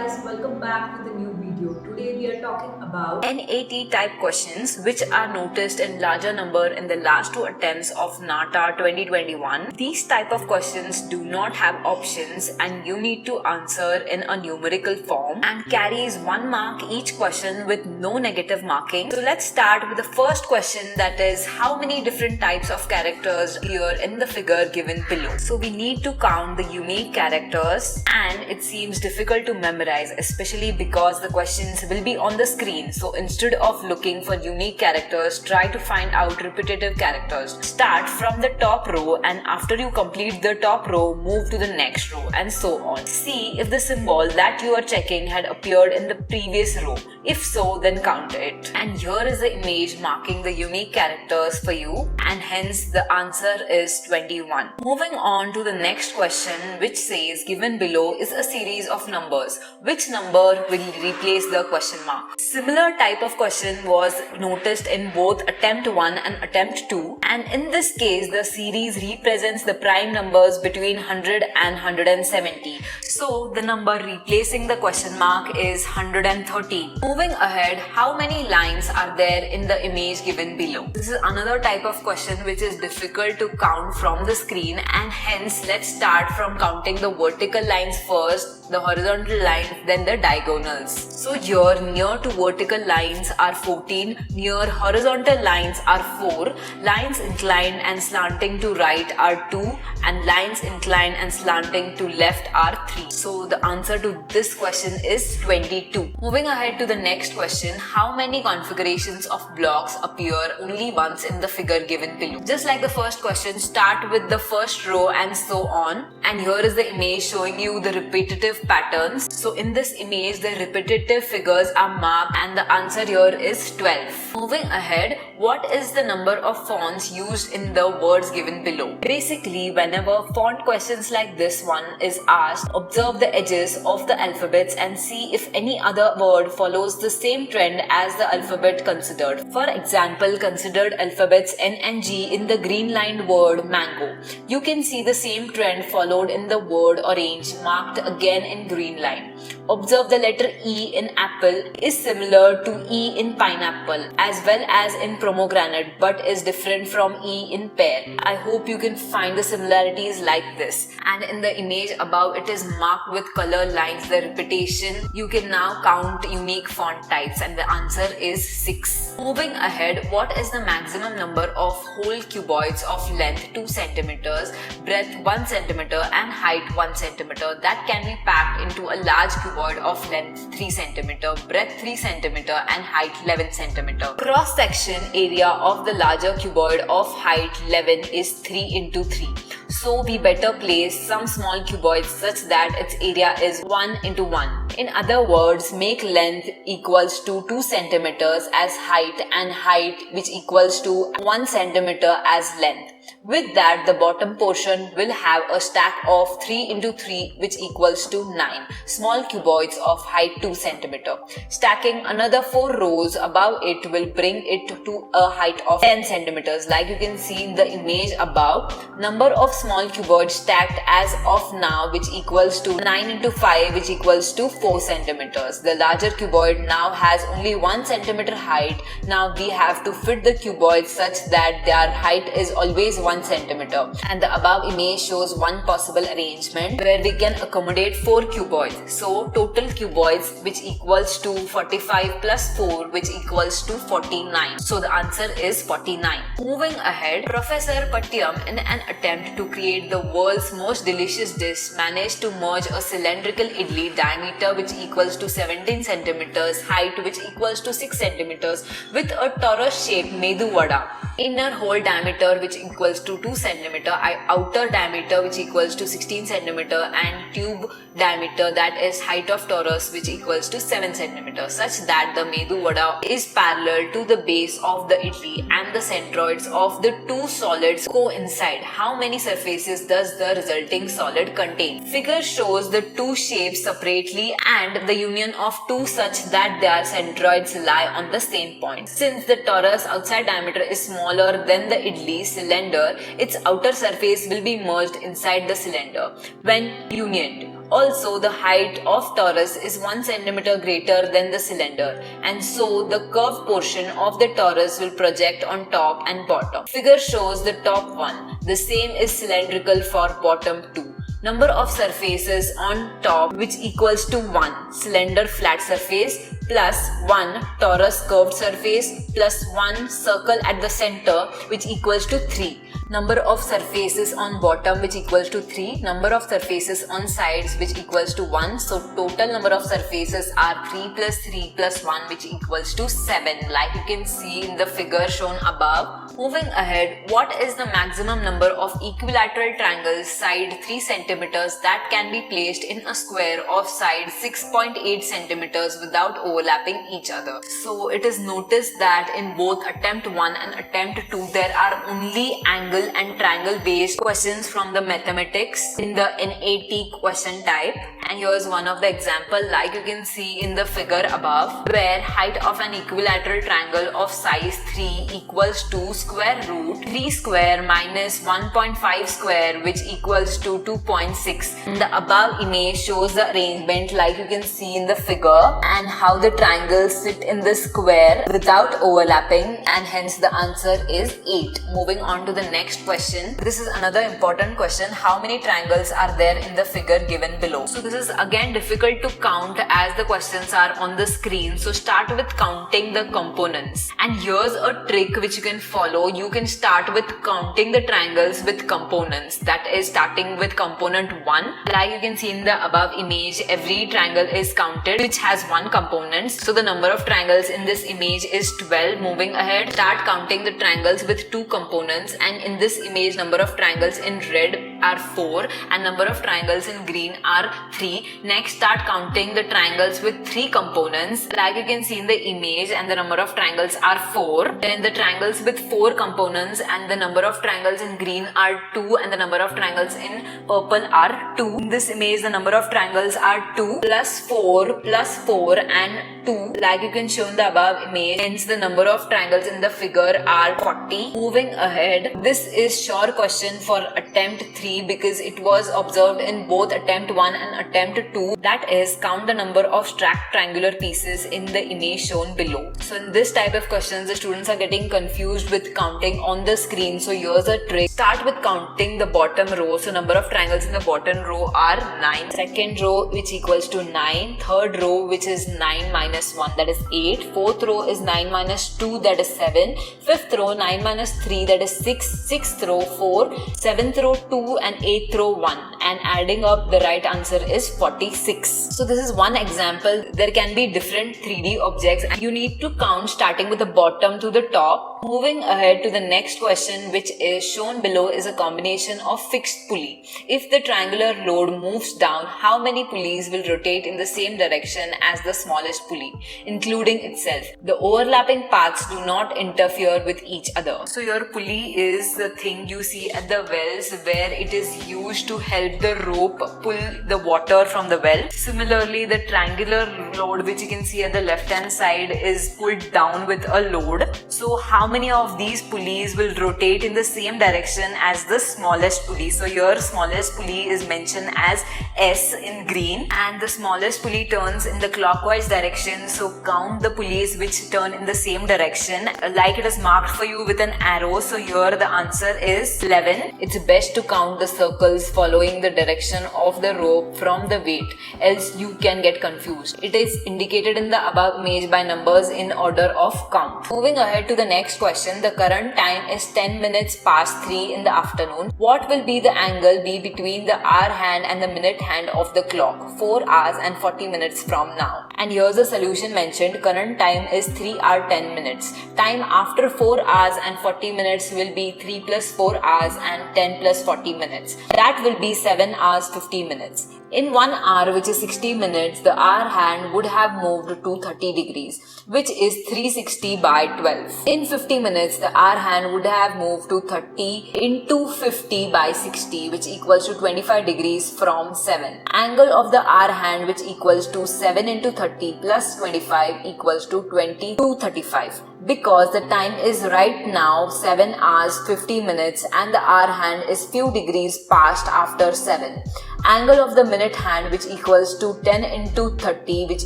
guys, welcome back to the new video. Today we are talking about NAT type questions which are noticed in larger number in the last two attempts of NATA 2021. These type of questions do not have options and you need to answer in a numerical form and carries 1 mark each question with no negative marking. So let's start with the first question, that is how many different types of characters appear in the figure given below. So we need to count the unique characters and it seems difficult to memorize, especially because the questions will be on the screen. So instead of looking for unique characters, try to find out repetitive characters. Start from the top row and after you complete the top row, move to the next row and so on. See if the symbol that you are checking had appeared in the previous row. If so, then count it. And here is the image marking the unique characters for you and hence the answer is 21. Moving on to the next question, which says given below is a series of numbers. Which number will replace the question mark? Similar type of question was noticed in both attempt 1 and attempt 2, and in this case the series represents the prime numbers between 100 and 170. So the number replacing the question mark is 113. Moving ahead, how many lines are there in the image given below? This is another type of question which is difficult to count from the screen, and hence let's start from counting the vertical lines first, the horizontal lines, then the diagonals. So here near to vertical lines are 14, near horizontal lines are 4, lines inclined and slanting to right are 2, and lines inclined and slanting to left are 3. So the answer to this question is 22. Moving ahead to the next question, how many configurations of blocks appear only once in the figure given below? Just like the first question, start with the first row and so on. And here is the image showing you the repetitive patterns. So in this image, the repetitive figures are marked and the answer here is 12. Moving ahead, what is the number of fonts used in the words given below? Basically, whenever font questions like this one is asked, observe the edges of the alphabets and see if any other word follows the same trend as the alphabet considered. For example, considered alphabets N and G in the green lined word mango. You can see the same trend followed in the word orange, marked again in green line. Observe the letter E in apple is similar to E in pineapple as well as in pomegranate but is different from E in pear. I hope you can find the similarities like this. And in the image above, it is marked with color lines, the repetition. You can now count unique font types and the answer is 6. Moving ahead, what is the maximum number of whole cuboids of length 2 centimeters, breadth 1 centimeter and height 1 centimeter that can be packed into a large cuboid of length 3 centimeter, breadth 3 centimeter and height 11 centimeter? Cross section area of the larger cuboid of height 11 is 3 into 3. So we better place some small cuboids such that its area is 1 into 1. In other words, make length equals to 2 centimeters as height and height which equals to 1 centimeter as length. With that, the bottom portion will have a stack of 3 into 3 which equals to 9 small cuboids of height 2 centimeter. Stacking another 4 rows above it will bring it to a height of 10 centimeters. Like you can see in the image above, number of small cuboids stacked as of now which equals to 9 into 5 which equals to 4 centimeters. The larger cuboid now has only 1 centimeter height. Now we have to fit the cuboids such that their height is always 1 centimeter, and the above image shows one possible arrangement where we can accommodate 4 cuboids. So total cuboids which equals to 45 plus 4 which equals to 49. So the answer is 49. Moving ahead, Professor Patyam, in an attempt to create the world's most delicious dish, managed to merge a cylindrical idli diameter which equals to 17 centimeters, height which equals to 6 centimeters with a torus shaped medu vada, inner hole diameter which equals to 2 centimeter, outer diameter which equals to 16 centimeter and tube diameter, that is height of torus, which equals to 7 centimeter, such that the medu vada is parallel to the base of the idli and the centroids of the two solids coincide. How many surfaces does the resulting solid contain? Figure shows the two shapes separately and the union of two such that their centroids lie on the same point. Since the torus outside diameter is smaller than the idli cylinder, its outer surface will be merged inside the cylinder when unioned. Also, the height of torus is 1 centimeter greater than the cylinder, and so the curved portion of the torus will project on top and bottom. Figure shows the top one. The same is cylindrical for bottom two. Number of surfaces on top, which equals to 1 cylinder flat surface plus 1 torus curved surface plus 1 circle at the center, which equals to 3. Number of surfaces on bottom, which equals to 3. Number of surfaces on sides, which equals to 1. So total number of surfaces are 3 plus 3 plus 1, which equals to 7, like you can see in the figure shown above. Moving ahead, what is the maximum number of equilateral triangles side 3 centimeters that can be placed in a square of side 6.8 centimeters without overlapping each other? So it is noticed that in both attempt 1 and attempt 2 there are only angle and triangle based questions from the mathematics in the NAT question type. And here's one of the example, like you can see in the figure above, where height of an equilateral triangle of size 3 equals to square root 3 square minus 1.5 square, which equals to 2.6. And the above image shows the arrangement like you can see in the figure and how the triangles sit in the square without overlapping, and hence the answer is 8. Moving on to the next question. This is another important question. How many triangles are there in the figure given below? So this is again difficult to count as the questions are on the screen. So start with counting the components. And here's a trick which you can follow. You can start with counting the triangles with components. That is starting with component 1. Like you can see in the above image, every triangle is counted which has 1 component. So the number of triangles in this image is 12. Moving ahead, start counting the triangles with 2 components, and in this image number of triangles in red are 4 and number of triangles in green are 3. Next, start counting the triangles with 3 components like you can see in the image, and the number of triangles are 4. Then the triangles with 4 components and the number of triangles in green are 2 and the number of triangles in purple are 2. In this image the number of triangles are 2 plus 4 and 2 like you can show in the above image, hence the number of triangles in the figure are 40. Moving ahead, this is sure question for attempt 3 because it was observed in both attempt 1 and attempt 2. That is, count the number of stacked triangular pieces in the image shown below. So in this type of questions the students are getting confused with counting on the screen. So here's a trick. Start with counting the bottom row. So number of triangles in the bottom row are 9. Second row which equals to 9. Third row which is 9 minus 1, that is 8. Fourth row is 9 minus 2, that is 7. Fifth row 9 minus 3, that is 6. Sixth row 4. Seventh row 2 and 8th row 1, and adding up the right answer is 46. So this is one example. There can be different 3D objects and you need to count starting with the bottom to the top. Moving ahead to the next question, which is shown below, is a combination of fixed pulley. If the triangular load moves down, how many pulleys will rotate in the same direction as the smallest pulley, including itself? The overlapping paths do not interfere with each other. So your pulley is the thing you see at the wells where it is used to help the rope pull the water from the well. Similarly, the triangular load which you can see at the left hand side is pulled down with a load. So how many of these pulleys will rotate in the same direction as the smallest pulley? So your smallest pulley is mentioned as S in green, and the smallest pulley turns in the clockwise direction. So count the pulleys which turn in the same direction like it is marked for you with an arrow. So here the answer is 11. It's best to count the circles following the direction of the rope from the weight, else you can get confused. It is indicated in the above image by numbers in order of count. Moving ahead to the next question, the current time is 10 minutes past 3 in the afternoon. What will be the angle be between the hour hand and the minute hand of the clock 4 hours and 40 minutes from now? And here's the solution mentioned. Current time is 3 hours 10 minutes. Time after 4 hours and 40 minutes will be 3 plus 4 hours and 10 plus 40 minutes. That will be 7 hours 50 minutes. In 1 hour, which is 60 minutes, the hour hand would have moved to 30 degrees, which is 360 by 12. In 50 minutes, the hour hand would have moved to 30 into 50 by 60, which equals to 25 degrees from 7. Angle of the hour hand, which equals to 7 into 30 plus 25 equals to 20 to 35. Because the time is right now 7 hours 50 minutes and the hour hand is few degrees past after 7. Angle of the minute hand, which equals to 10 into 30, which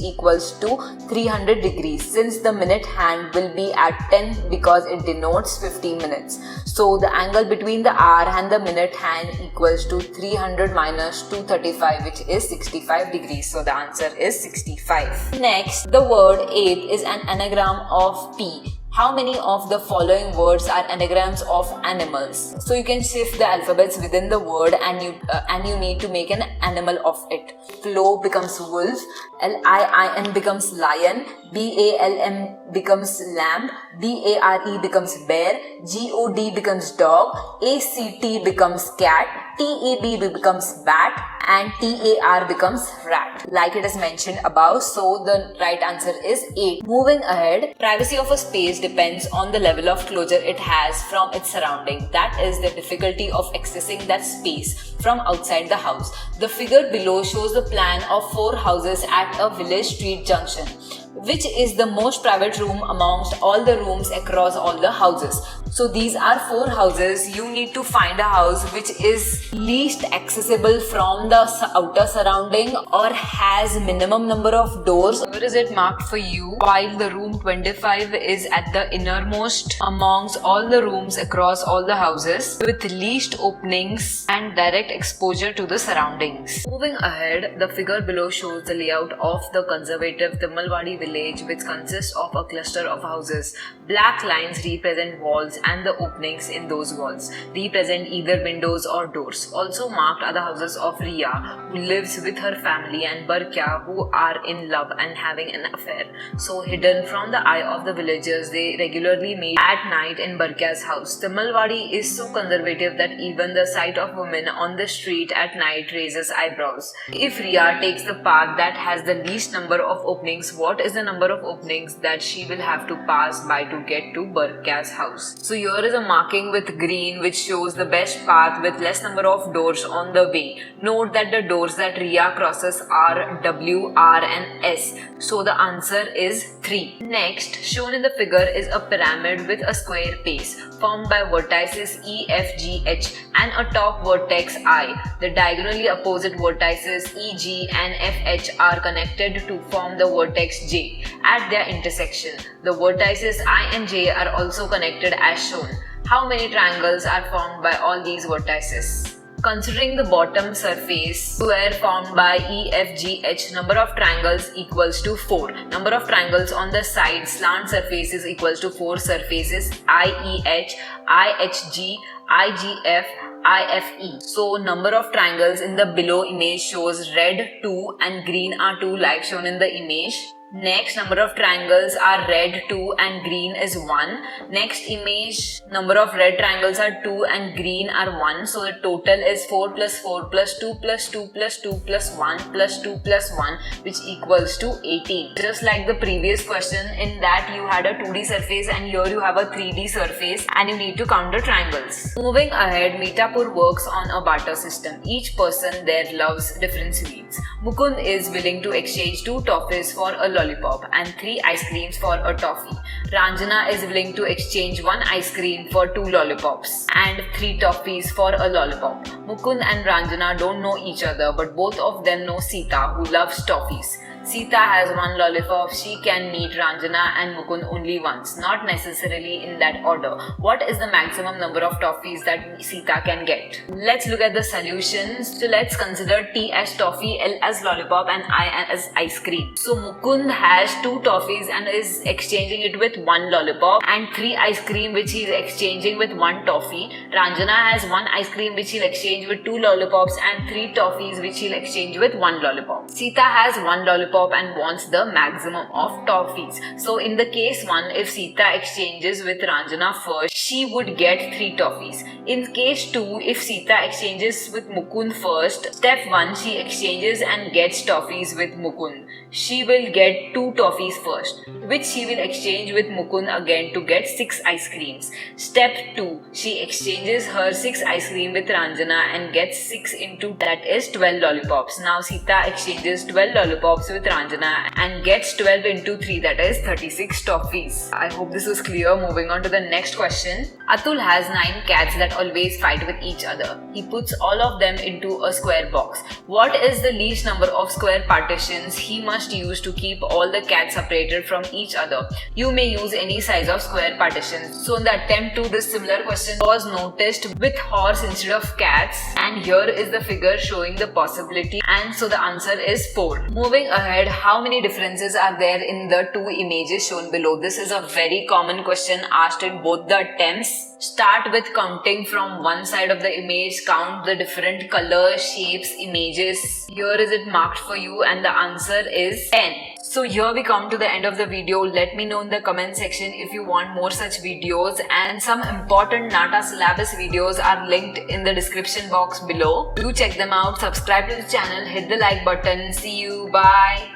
equals to 300 degrees. Since the minute hand will be at 10 because it denotes 50 minutes. So the angle between the hour and the minute hand equals to 300 minus 235, which is 65 degrees. So the answer is 65. Next, the word ape is an anagram of P. How many of the following words are anagrams of animals? So you can shift the alphabets within the word and you need to make an animal of it. Flow becomes wolf, Lion becomes lion, BALM becomes lamb, BARE becomes bear, GOD becomes dog, ACT becomes cat, TEB becomes bat, and TAR becomes rat. Like it is mentioned above, so the right answer is 8. Moving ahead, privacy of a space depends on the level of closure it has from its surrounding. That is the difficulty of accessing that space from outside the house. The figure below shows the plan of 4 houses at a village street junction. Which is the most private room amongst all the rooms across all the houses? So these are 4 houses. You need to find a house which is least accessible from the outer surrounding or has minimum number of doors. Where is it marked for you? While the room 25 is at the innermost amongst all the rooms across all the houses with least openings and direct exposure to the surroundings. Moving ahead, the figure below shows the layout of the conservative Timmalwadi village, which consists of a cluster of houses. Black lines represent walls and the openings in those walls represent either windows or doors. Also marked are the houses of Ria, who lives with her family, and Barkya, who are in love and having an affair. So hidden from the eye of the villagers, they regularly meet at night in Barkya's house. Timmalwadi is so conservative that even the sight of women on the street at night raises eyebrows. If Ria takes the path that has the least number of openings, what is the number of openings that she will have to pass by to get to Barkya's house? So here is a marking with green which shows the best path with less number of doors on the way. Note that the doors that Ria crosses are W, R and S. So the answer is 3. Next, shown in the figure is a pyramid with a square base formed by vertices E, F, G, H and a top vertex I. The diagonally opposite vertices E, G and F, H are connected to form the vertex J at their intersection. The vertices I and J are also connected as shown. How many triangles are formed by all these vertices? Considering the bottom surface square formed by E, F, G, H, number of triangles equals to 4. Number of triangles on the side slant surfaces equals to 4 surfaces I, E, H, I, H, G, I, G, F, IFE. So number of triangles in the below image shows red 2 and green are 2 like shown in the image. Next, number of triangles are red 2 and green is 1. Next image, number of red triangles are 2 and green are 1. So the total is 4 plus 4 plus 2 plus 2 plus 2 plus 1 plus 2 plus 1, which equals to 18. Just like the previous question, in that you had a 2D surface and here you have a 3D surface and you need to count the triangles. Moving ahead, Meetapur works on a barter system. Each person there loves different sweets. Mukund is willing to exchange 2 toffees for a lollipop and 3 ice creams for a toffee. Ranjana is willing to exchange 1 ice cream for 2 lollipops and 3 toffees for a lollipop. Mukund and Ranjana don't know each other, but both of them know Sita, who loves toffees. Sita has 1 lollipop. She can meet Ranjana and Mukund only once, not necessarily in that order. What is the maximum number of toffees that Sita can get? Let's look at the solutions. So let's consider T as toffee, L as lollipop and I as ice cream. So Mukund has 2 toffees and is exchanging it with 1 lollipop and 3 ice cream which he is exchanging with 1 toffee. Ranjana has 1 ice cream which he'll exchange with 2 lollipops and 3 toffees which he'll exchange with 1 lollipop. Sita has 1 lollipop and wants the maximum of toffees. So in the case 1, if Sita exchanges with Ranjana first, she would get 3 toffees. In case 2, if Sita exchanges with Mukund first, step 1, she exchanges and gets toffees with Mukund. She will get 2 toffees first, which she will exchange with Mukund again to get 6 ice creams. Step 2, she exchanges her 6 ice cream with Ranjana and gets 6 into that is 12 lollipops. Now Sita exchanges 12 lollipops with with Ranjana and gets 12 into 3, that is 36 toffees. I hope this was clear. Moving on to the next question. Atul has 9 cats that always fight with each other. He puts all of them into a square box. What is the least number of square partitions he must use to keep all the cats separated from each other? You may use any size of square partitions. So in the attempt to this similar question was noticed with horse instead of cats, and here is the figure showing the possibility, and so the answer is 4. Moving ahead, how many differences are there in the 2 images shown below? This is a very common question asked in both the attempts. Start with counting from one side of the image, count the different colors, shapes, images. Here is it marked for you and the answer is 10. So here we come to the end of the video. Let me know in the comment section if you want more such videos, and some important NATA syllabus videos are linked in the description box below. Do check them out, subscribe to the channel, hit the like button. See you, bye.